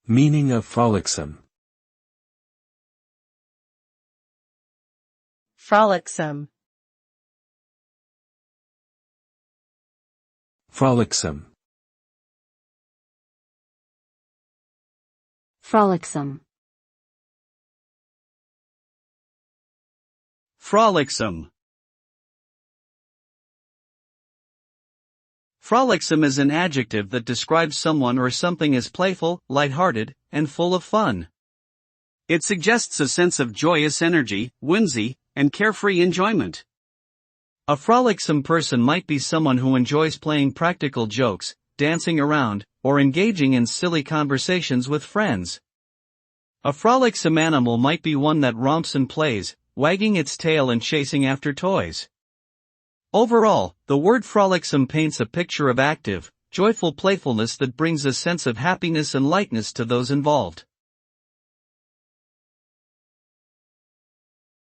Meaning of frolicsome. Frolicsome. Frolicsome. Frolicsome. Frolicsome. Frolicsome is an adjective that describes someone or something as playful, lighthearted, and full of fun. It suggests a sense of joyous energy, whimsy, and carefree enjoyment. A frolicsome person might be someone who enjoys playing practical jokes, dancing around, or engaging in silly conversations with friends. A frolicsome animal might be one that romps and plays, wagging its tail and chasing after toys. Overall, the word frolicsome paints a picture of active, joyful playfulness that brings a sense of happiness and lightness to those involved.